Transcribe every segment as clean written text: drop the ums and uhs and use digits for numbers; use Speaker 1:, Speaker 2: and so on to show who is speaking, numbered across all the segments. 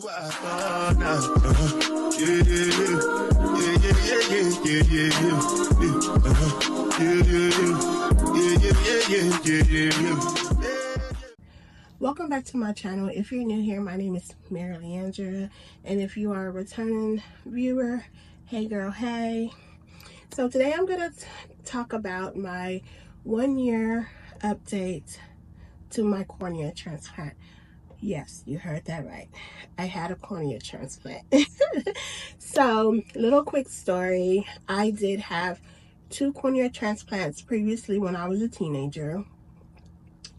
Speaker 1: Welcome back to my channel. If you're new here, my name is Mary Leandra, and if you are a returning viewer, hey girl, hey. So today I'm gonna talk about my 1 year update to my cornea transplant. Yes, you heard that right. I had a cornea transplant. So, little quick story. I did have 2 cornea transplants previously when I was a teenager.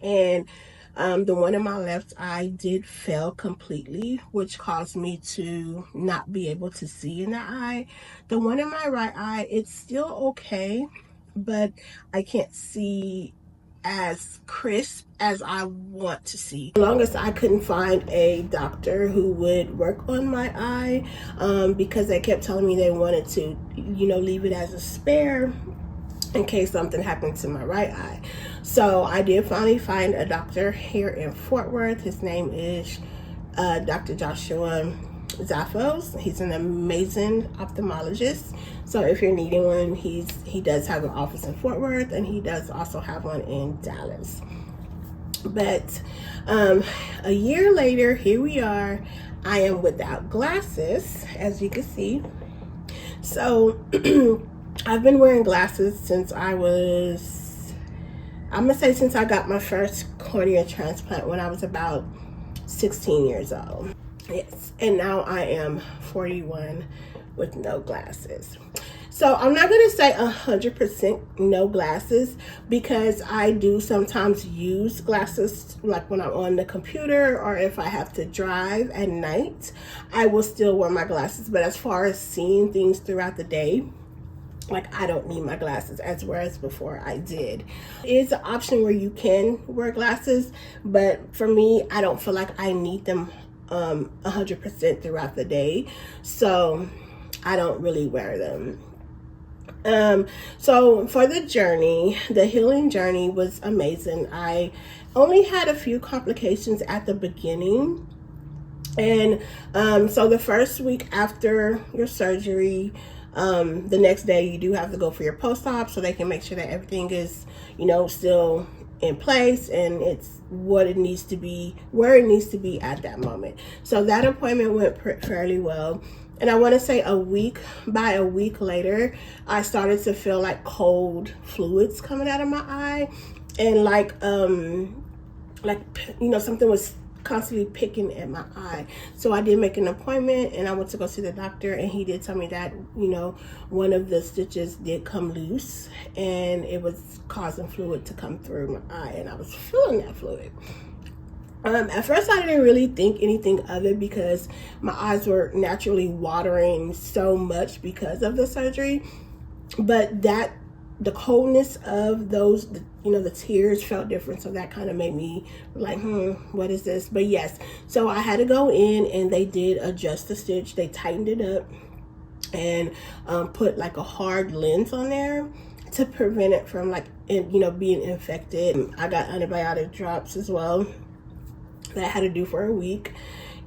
Speaker 1: And the one in my left eye did fail completely, which caused me to not be able to see in the eye. The one in my right eye, it's still okay, but I can't see as crisp as I want to see. As long as I couldn't find a doctor who would work on my eye, because they kept telling me they wanted to, leave it as a spare in case something happened to my right eye. So I did finally find a doctor here in Fort Worth. His name is Dr. Joshua Zaffos. He's an amazing ophthalmologist. So if you're needing one, he does have an office in Fort Worth, and he does also have one in Dallas. But a year later, here we are. I am without glasses, as you can see. So I've been wearing glasses since I'm gonna say since I got my first cornea transplant when I was about 16 years old. Yes, and now I am 41 with no glasses. So I'm not gonna say 100% no glasses, because I do sometimes use glasses, like when I'm on the computer or if I have to drive at night, I will still wear my glasses. But as far as seeing things throughout the day, like, I don't need my glasses, as whereas before I did. It's an option where you can wear glasses, but for me, I don't feel like I need them 100% throughout the day, so I don't really wear them. So for the journey, the healing journey was amazing. I only had a few complications at the beginning, and so the first week after your surgery, the next day you do have to go for your post-op so they can make sure that everything is, still in place and it's what it needs to be, where it needs to be at that moment. So that appointment went fairly well. And I want to say by a week later, I started to feel like cold fluids coming out of my eye, and something was constantly picking at my eye. So I did make an appointment, and I went to go see the doctor, and he did tell me that one of the stitches did come loose and it was causing fluid to come through my eye, and I was feeling that fluid. At first I didn't really think anything of it because my eyes were naturally watering so much because of the surgery, but the coldness of those, the tears felt different. So that kind of made me like, what is this? But yes, so I had to go in, and they did adjust the stitch. They tightened it up and put like a hard lens on there to prevent it from being infected. I got antibiotic drops as well that I had to do for a week.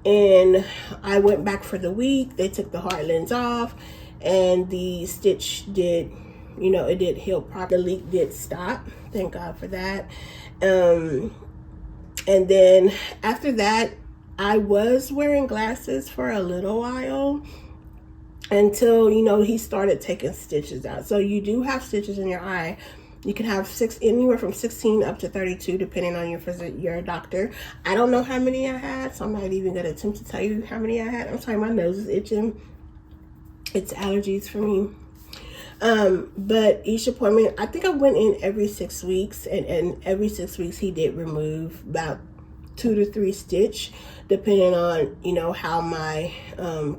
Speaker 1: And I went back for the week. They took the hard lens off, and the stitch did, it did heal properly. The leak did stop. Thank God for that. And then after that, I was wearing glasses for a little while until, he started taking stitches out. So you do have stitches in your eye. You can have anywhere from 16 up to 32, depending on your doctor. I don't know how many I had, so I'm not even going to attempt to tell you how many I had. I'm sorry, my nose is itching. It's allergies for me. But each appointment, I think I went in every 6 weeks, and every 6 weeks he did remove about 2 to 3 stitch, depending on, how my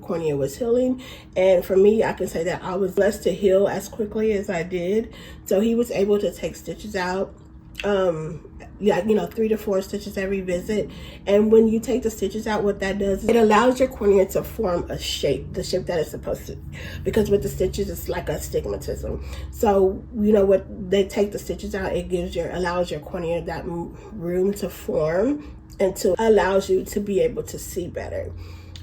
Speaker 1: cornea was healing. And for me, I can say that I was blessed to heal as quickly as I did. So he was able to take stitches out, 3 to 4 stitches every visit. And when you take the stitches out, what that does is it allows your cornea to form a shape, the shape that it's supposed to, because with the stitches, it's like astigmatism. So, what they take the stitches out, it allows your cornea that room to form and to allows you to be able to see better.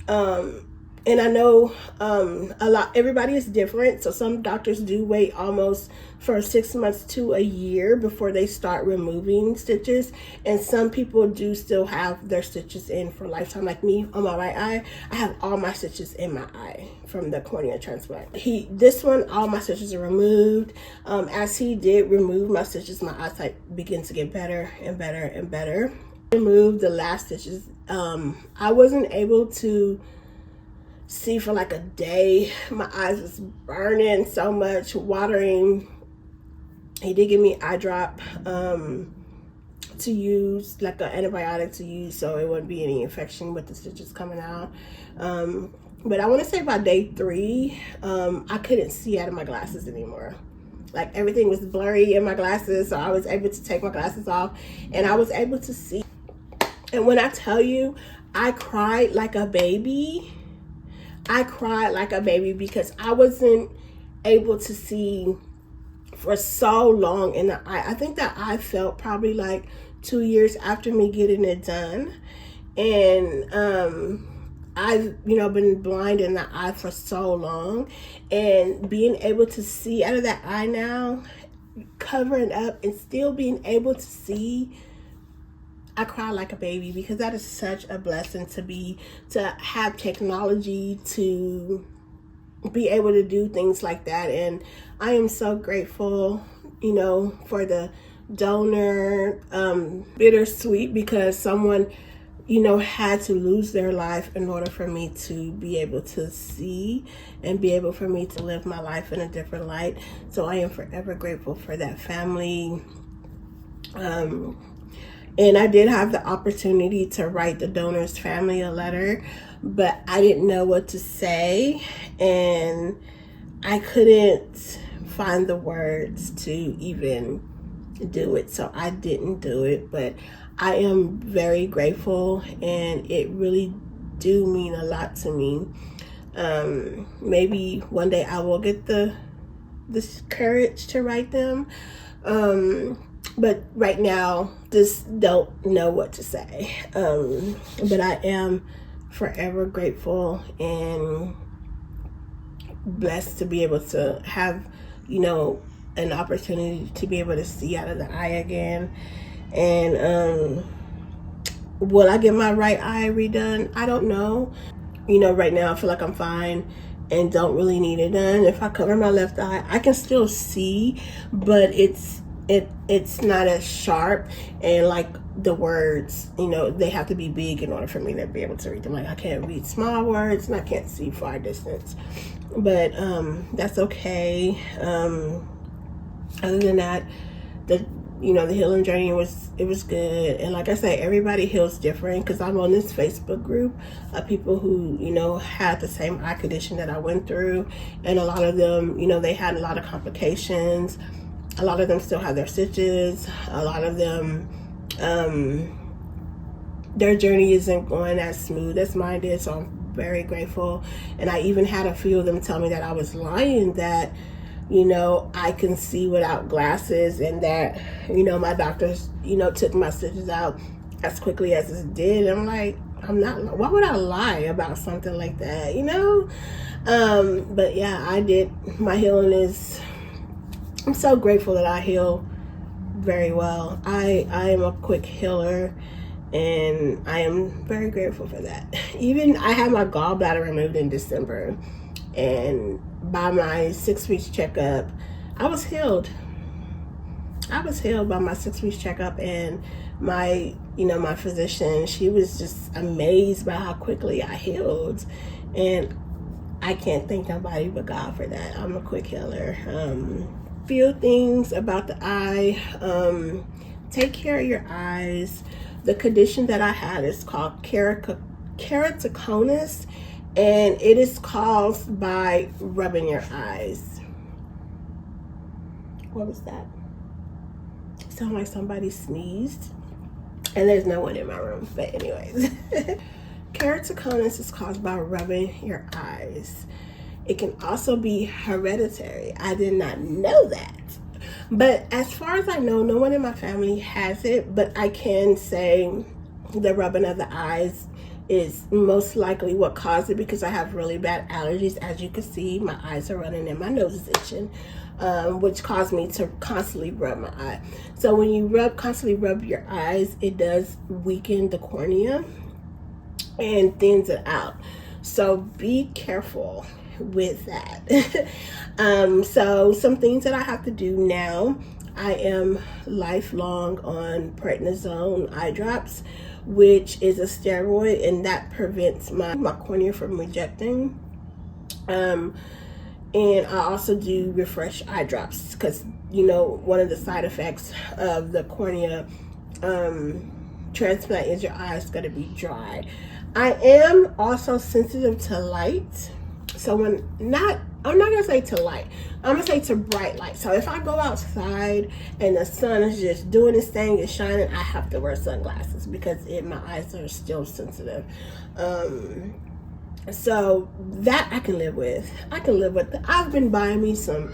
Speaker 1: And I know everybody is different. So some doctors do wait almost for 6 months to a year before they start removing stitches. And some people do still have their stitches in for lifetime. Like me, on my right eye, I have all my stitches in my eye from the cornea transplant. This one, all my stitches are removed. As he did remove my stitches, my eyesight begins to get better and better and better. Removed the last stitches. I wasn't able to see for like a day. My eyes was burning so much, watering. He did give me eye drop to use, like an antibiotic to use, so it wouldn't be any infection with the stitches coming out. But I want to say by day 3, I couldn't see out of my glasses anymore. Like everything was blurry in my glasses, so I was able to take my glasses off and I was able to see. And when I tell you, I cried like a baby. I cried like a baby because I wasn't able to see for so long in the eye. I think that I felt probably like 2 years after me getting it done. And I've, been blind in the eye for so long, and being able to see out of that eye now, covering up and still being able to see, I cry like a baby because that is such a blessing to have technology to be able to do things like that. And I am so grateful, for the donor. Bittersweet because someone, had to lose their life in order for me to be able to see and be able for me to live my life in a different light. So I am forever grateful for that family. And I did have the opportunity to write the donor's family a letter, but I didn't know what to say, and I couldn't find the words to even do it, so I didn't do it. But I am very grateful, and it really do mean a lot to me. Maybe one day I will get the courage to write them. But right now, just don't know what to say. But I am forever grateful and blessed to be able to have, an opportunity to be able to see out of the eye again. And will I get my right eye redone? I don't know. Right now I feel like I'm fine and don't really need it done. If I cover my left eye, I can still see, but it's not as sharp, and like the words, they have to be big in order for me to be able to read them. Like I can't read small words and I can't see far distance, but that's okay. Other than that, the healing journey was good. And like I say, everybody heals different, because I'm on this Facebook group of people who had the same eye condition that I went through, and a lot of them they had a lot of complications. A lot of them still have their stitches. A lot of them, their journey isn't going as smooth as mine did. So I'm very grateful. And I even had a few of them tell me that I was lying, that, I can see without glasses, and that, my doctors, took my stitches out as quickly as it did. And I'm like, why would I lie about something like that, But yeah, I did. My healing I'm so grateful that I heal very well. I am a quick healer, and I am very grateful for that. Even I had my gallbladder removed in December, and by my 6 weeks checkup, I was healed. I was healed by my 6 weeks checkup, and my my physician, she was just amazed by how quickly I healed, and I can't thank nobody but God for that. I'm a quick healer. Few things about the eye. Take care of your eyes. The condition that I had is called Keratoconus, and it is caused by rubbing your eyes. What was that? It sounded like somebody sneezed, and there's no one in my room. But anyways, keratoconus is caused by rubbing your eyes. It can also be hereditary. I did not know that. But as far as I know, no one in my family has it. But I can say the rubbing of the eyes is most likely what caused it, because I have really bad allergies. As you can see, my eyes are running and my nose is itching, which caused me to constantly rub my eye. So when you constantly rub your eyes, it does weaken the cornea and thins it out. So be careful with that. So some things that I have to do now: I am lifelong on prednisone eye drops, which is a steroid, and that prevents my cornea from rejecting. And I also do refresh eye drops, because you know, one of the side effects of the cornea transplant is your eyes going to be dry. I am also sensitive to light. So I'm not gonna say to light, I'm gonna say to bright light. So if I go outside and the sun is just doing its thing, it's shining, I have to wear sunglasses, because my eyes are still sensitive. So that I can live with. I've been buying me some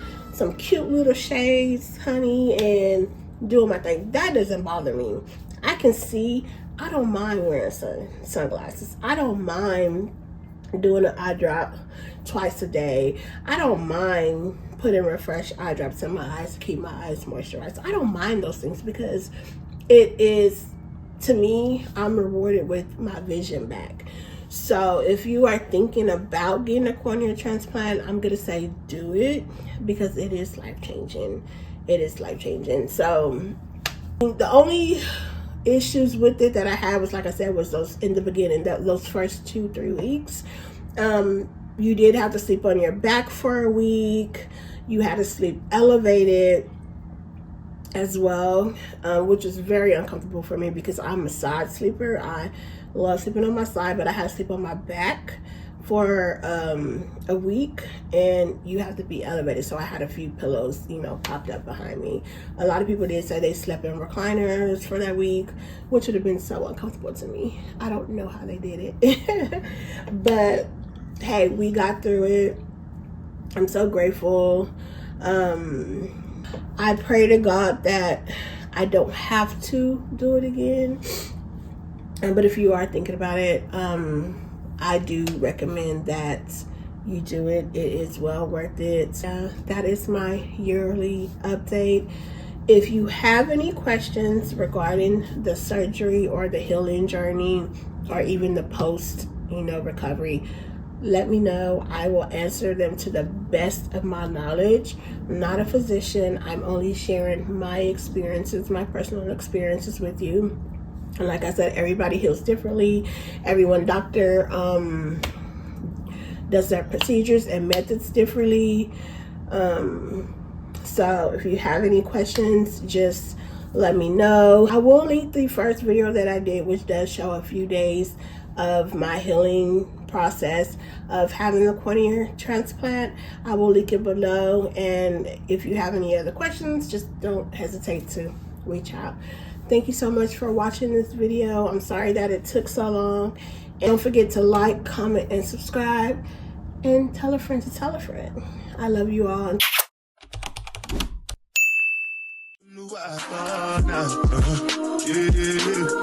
Speaker 1: cute little shades, honey, and doing my thing. That doesn't bother me. I can see. I don't mind wearing sunglasses. I don't mind doing an eye drop twice a day. I don't mind putting refresh eye drops in my eyes to keep my eyes moisturized. I don't mind those things, because it is, to me, I'm rewarded with my vision back. So if you are thinking about getting a cornea transplant, I'm gonna say do it, because it is life-changing. It is life-changing. So the only issues with it that I had was, like I said, was those in the beginning, those first 2-3 weeks. You did have to sleep on your back for a week. You had to sleep elevated as well, which is very uncomfortable for me, because I'm a side sleeper. I love sleeping on my side, but I had to sleep on my back for a week, and you have to be elevated. So I had a few pillows, you know, popped up behind me. A lot of people did say they slept in recliners for that week, which would have been so uncomfortable to me. I don't know how they did it. But hey, we got through it. I'm so grateful. I pray to God that I don't have to do it again. But if you are thinking about it, I do recommend that you do it. It is well worth it. That is my yearly update. If you have any questions regarding the surgery or the healing journey, or even the post, recovery, let me know. I will answer them to the best of my knowledge. I'm not a physician. I'm only sharing my experiences, my personal experiences with you. And like I said, everybody heals differently. Everyone doctor does their procedures and methods differently. So if you have any questions, just let me know. I will link the first video that I did, which does show a few days of my healing process of having a cornea transplant. I will link it below. And if you have any other questions, just don't hesitate to reach out. Thank you so much for watching this video. I'm sorry that it took so long. And don't forget to like, comment, and subscribe. And tell a friend to tell a friend. I love you all. Yeah.